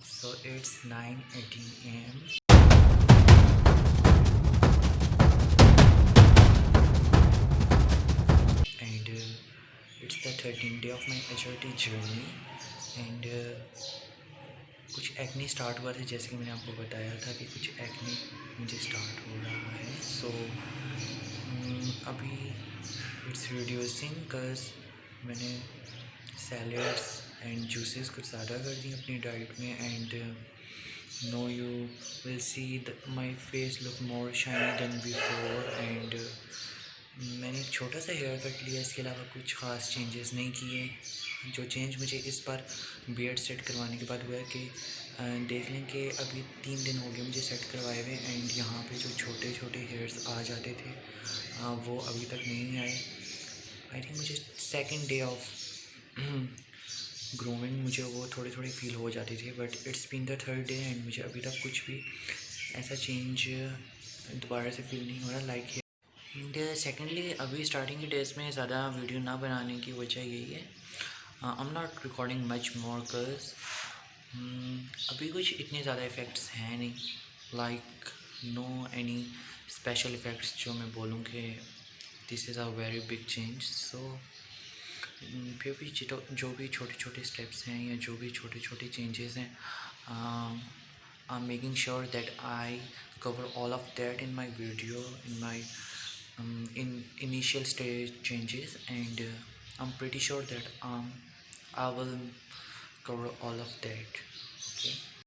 So it's 9:18 a.m. and it's the 13th day of my HRT journey and कुछ acne start हुआ था, जैसे कि मैंने आपको बताया था कि कुछ एक्ने मुझे स्टार्ट हो रहा है। सो अभी इट्स रिड्यूसिंग बिकॉज मैंने सैलड्स एंड जूसेस कुछ ज़्यादा कर दिए अपनी डाइट में and no you will see my face look more shiny than before and मैंने एक छोटा सा हेयर कट लिया, इसके अलावा कुछ ख़ास चेंजेस नहीं किए। जो चेंज मुझे इस बार बियर्ड सेट करवाने के बाद हुआ है कि देख लें कि अभी 3 दिन हो गए मुझे सेट करवाए हुए एंड यहाँ पे जो छोटे छोटे हेयर्स आ जाते थे वो अभी तक नहीं आए। आई थिंक मुझे सेकंड डे ऑफ ग्रोइंग मुझे वो थोड़े थोड़े फील हो जाते थे, but it's been the third day and मुझे अभी तक कुछ भी ऐसा चेंज दोबारा से फील नहीं हो रहा लाइक। एंड सेकेंडली अभी स्टार्टिंग के डेज़ में ज़्यादा वीडियो ना बनाने की वजह यही है, I am not recording much more because अभी कुछ इतने ज़्यादा इफ़ेक्ट्स हैं नहीं, like no any special effects जो मैं बोलूँ कि this is a very big change. So फिर भी जो भी छोटे छोटे स्टेप्स हैं या जो भी छोटे छोटे चेंजेस हैं, I am making sure that I cover all of that in my video, in my in initial stage changes, and I'm pretty sure that I will cover all of that. Okay.